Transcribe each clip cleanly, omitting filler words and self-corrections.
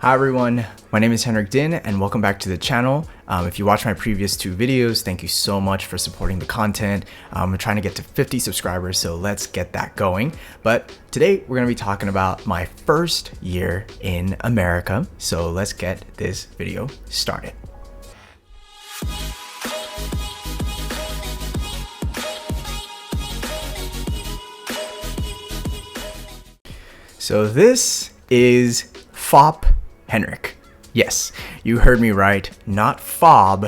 Hi everyone, my name is Henrique and welcome back to the channel. If you watched my previous two videos, thank you so much for supporting the content. I'm trying to get to 50 subscribers, so let's get that going. But today we're going to be talking about my first year in America. So let's get this video started. So this is FOP Henrique. Yes, you heard me right, not fob,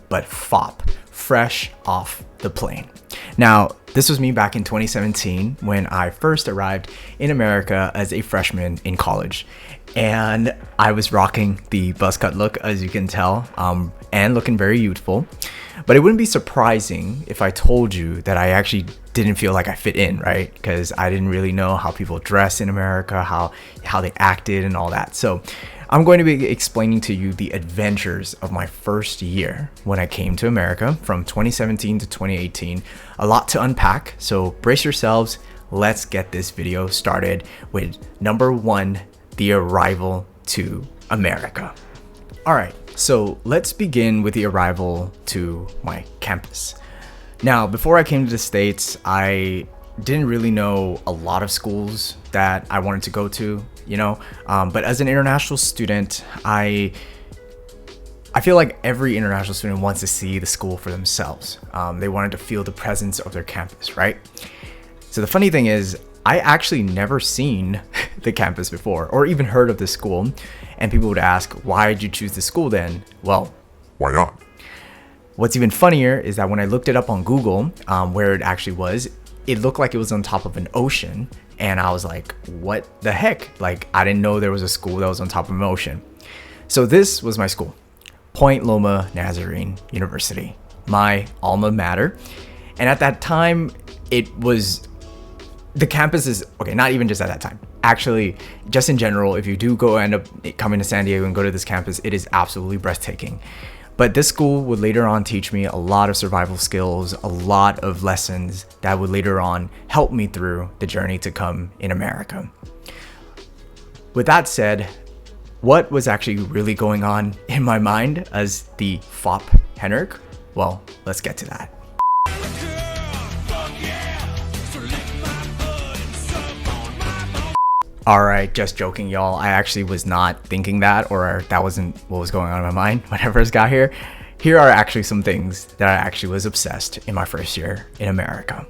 but FOP, fresh off the plane. Now, this was me back in 2017 when I first arrived in America as a freshman in college. And I was rocking the buzz cut look, as you can tell, and looking very youthful. But it wouldn't be surprising if I told you that I actually didn't feel like I fit in, right? Because I didn't really know how people dress in America, how they acted and all that. So I'm going to be explaining to you the adventures of my first year when I came to America from 2017 to 2018. A lot to unpack, so brace yourselves. Let's get this video started with number one, the arrival to America. All right, so let's begin with the arrival to my campus. Now, before I came to the States, I didn't really know a lot of schools that I wanted to go to, but as an international student, I feel like every international student wants to see the school for themselves. They wanted to feel the presence of their campus, right? So the funny thing is, I actually never seen the campus before or even heard of this school. And people would ask, why did you choose this school then? Well, why not? What's even funnier is that when I looked it up on Google, where it actually was, it looked like it was on top of an ocean. And I was like, what the heck? Like, I didn't know there was a school that was on top of an ocean. So this was my school, Point Loma Nazarene University, my alma mater. And at that time, the campus is, okay, not even just at that time. Actually, just in general, if you do end up coming to San Diego and go to this campus, it is absolutely breathtaking. But this school would later on teach me a lot of survival skills, a lot of lessons that would later on help me through the journey to come in America. With that said, what was actually really going on in my mind as the FOP Henrique? Well, let's get to that. All right, just joking, y'all. I actually was not thinking that, or that wasn't what was going on in my mind when I first got here. Here are actually some things that I actually was obsessed in my first year in America.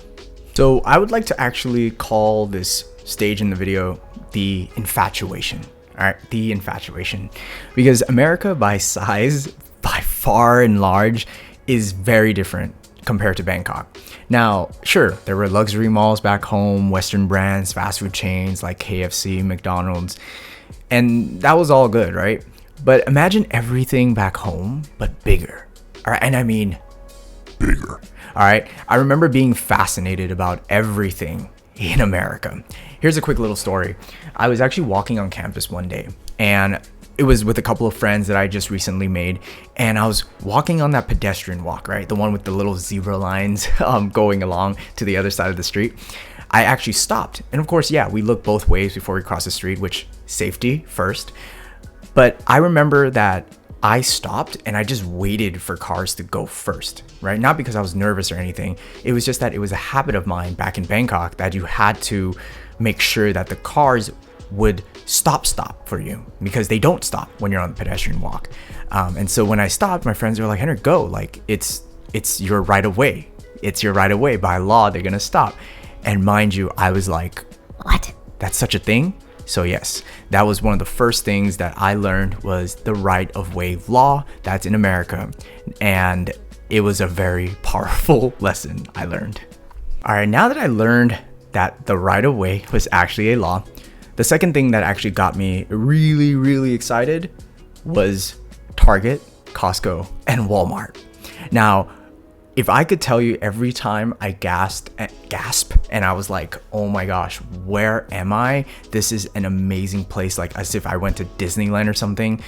So I would like to actually call this stage in the video the Infatuation. All right, the Infatuation. Because America by size, by far and large, is very different compared to Bangkok. Now, sure, there were luxury malls back home, Western brands, fast food chains like KFC, McDonald's, and that was all good, right? But imagine everything back home, but bigger. All right, and I mean bigger. All right, I remember being fascinated about everything in America. Here's a quick little story. I was actually walking on campus one day, and it was with a couple of friends that I just recently made, and I was walking on that pedestrian walk, right? The one with the little zebra lines going along to the other side of the street. I actually stopped. And of course, yeah, we look both ways before we cross the street, which safety first. But I remember that I stopped and I just waited for cars to go first, right? Not because I was nervous or anything. It was just that it was a habit of mine back in Bangkok that you had to make sure that the cars would stop for you, because they don't stop when you're on the pedestrian walk. And so when I stopped, my friends were like, Henrik, go, like it's your right of way. It's your right of way. By law, they're gonna stop. And mind you, I was like, what? That's such a thing? So yes, that was one of the first things that I learned was the right of way law that's in America. And it was a very powerful lesson I learned. All right, now that I learned that the right of way was actually a law, the second thing that actually got me really, really excited was Target, Costco, and Walmart. Now, if I could tell you every time I gasp, and I was like, oh my gosh, where am I? This is an amazing place, like as if I went to Disneyland or something.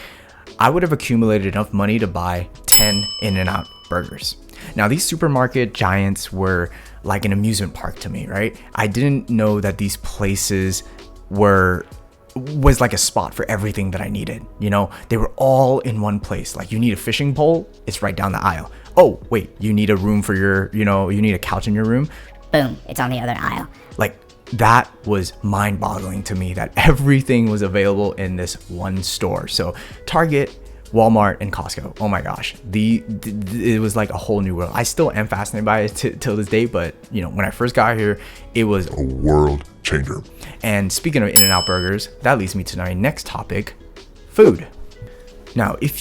I would have accumulated enough money to buy 10 In-N-Out burgers. Now, these supermarket giants were like an amusement park to me, right? I didn't know that these places were was like a spot for everything that I needed. You know, they were all in one place. Like, you need a fishing pole, it's right down the aisle. Oh, wait, you need a room for your, you need a couch in your room. Boom, it's on the other aisle. Like, that was mind-boggling to me that everything was available in this one store. So Target, Walmart, and Costco. Oh my gosh, it was like a whole new world. I still am fascinated by it till this day, but when I first got here, it was A world changer. And speaking of In-N-Out burgers, that leads me to my next topic, food. Now, if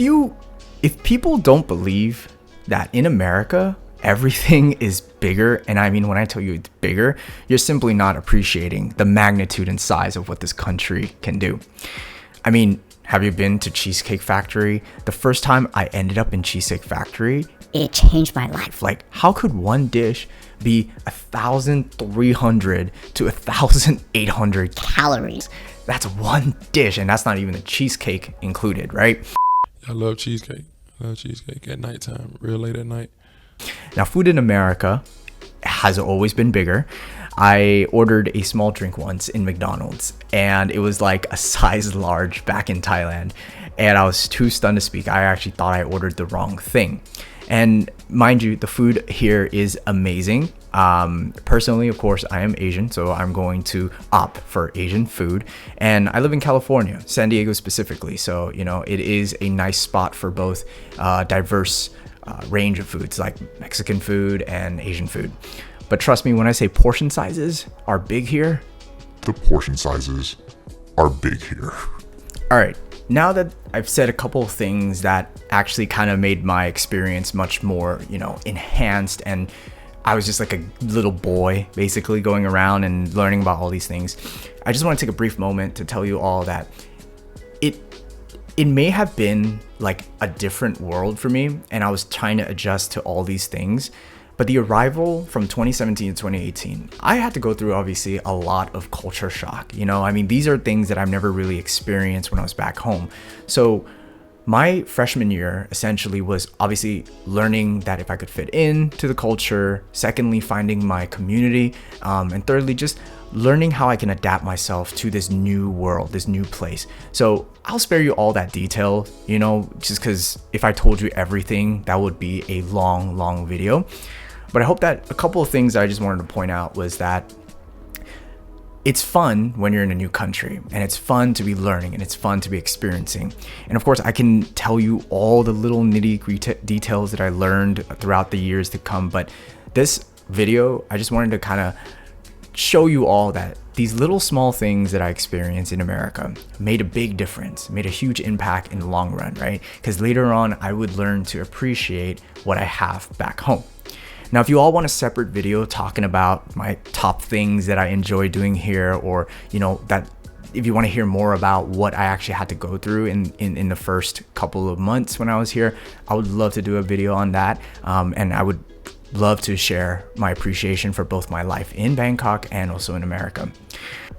people don't believe that in America everything is bigger, and I mean, when I tell you it's bigger, you're simply not appreciating the magnitude and size of what this country can do. I mean, have you been to Cheesecake Factory? The first time I ended up in Cheesecake Factory, it changed my life. Like, how could one dish be 1,300 to 1,800 calories? That's one dish, and that's not even the cheesecake included, right? I love cheesecake. I love cheesecake at nighttime, real late at night. Now, food in America has always been bigger. I ordered a small drink once in McDonald's, and it was like a size large back in Thailand, and I was too stunned to speak. I actually thought I ordered the wrong thing. And mind you, the food here is amazing. Personally, of course, I am Asian, so I'm going to opt for Asian food. And I live in California, San Diego specifically. So, it is a nice spot for both diverse range of foods like Mexican food and Asian food. But trust me, when I say portion sizes are big here, The portion sizes are big here. all right, now that I've said a couple of things that actually kind of made my experience much more, enhanced, and I was just like a little boy basically going around and learning about all these things, I just want to take a brief moment to tell you all that it may have been like a different world for me, and I was trying to adjust to all these things. But the arrival from 2017 to 2018, I had to go through obviously a lot of culture shock. I mean, these are things that I've never really experienced when I was back home. So my freshman year essentially was obviously learning that if I could fit into the culture, secondly, finding my community, and thirdly, just learning how I can adapt myself to this new world, this new place. So I'll spare you all that detail, just because if I told you everything, that would be a long video. But I hope that a couple of things I just wanted to point out was that it's fun when you're in a new country, and it's fun to be learning, and it's fun to be experiencing. And of course, I can tell you all the little nitty-gritty details that I learned throughout the years to come. But this video, I just wanted to kind of show you all that these little small things that I experienced in America made a big difference, made a huge impact in the long run, right? Because later on, I would learn to appreciate what I have back home. Now, if you all want a separate video talking about my top things that I enjoy doing here, or, that if you want to hear more about what I actually had to go through in the first couple of months when I was here, I would love to do a video on that. And I would love to share my appreciation for both my life in Bangkok and also in America.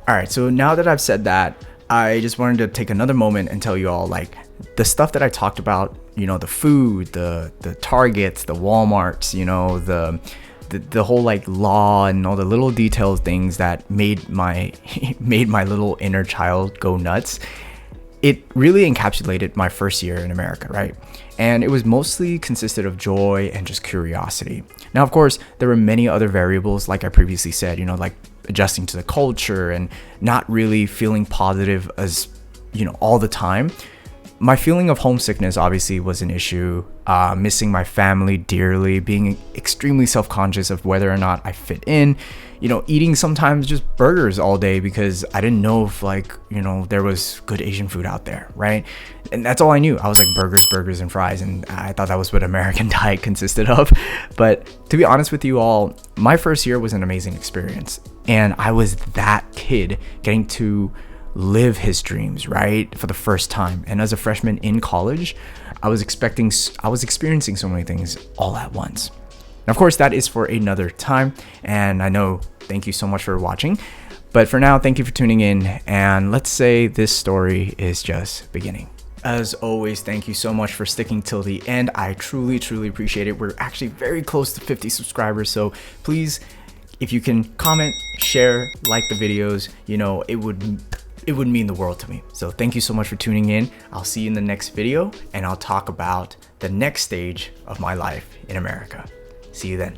All right, so now that I've said that, I just wanted to take another moment and tell you all, like, the stuff that I talked about, the food, the Targets, the Walmarts, the whole like law and all the little details, things that made my little inner child go nuts. It really encapsulated my first year in America, right? And it was mostly consisted of joy and just curiosity. Now, of course, there were many other variables, like I previously said, like adjusting to the culture and not really feeling positive as, all the time. My feeling of homesickness obviously was an issue, missing my family dearly, being extremely self-conscious of whether or not I fit in, eating sometimes just burgers all day because I didn't know if there was good Asian food out there, right? And that's all I knew. I was like burgers, and fries, and I thought that was what American diet consisted of. But to be honest with you all, my first year was an amazing experience, and I was that kid getting to live his dreams, right, for the first time. And as a freshman in college, I was experiencing so many things all at once. And of course, that is for another time. And I know, thank you so much for watching. But for now, thank you for tuning in. And let's say this story is just beginning. As always, thank you so much for sticking till the end. I truly appreciate it. We're actually very close to 50 subscribers. So please, if you can comment, share, like the videos, it would it would mean the world to me. So thank you so much for tuning in. I'll see you in the next video, and I'll talk about the next stage of my life in America. See you then.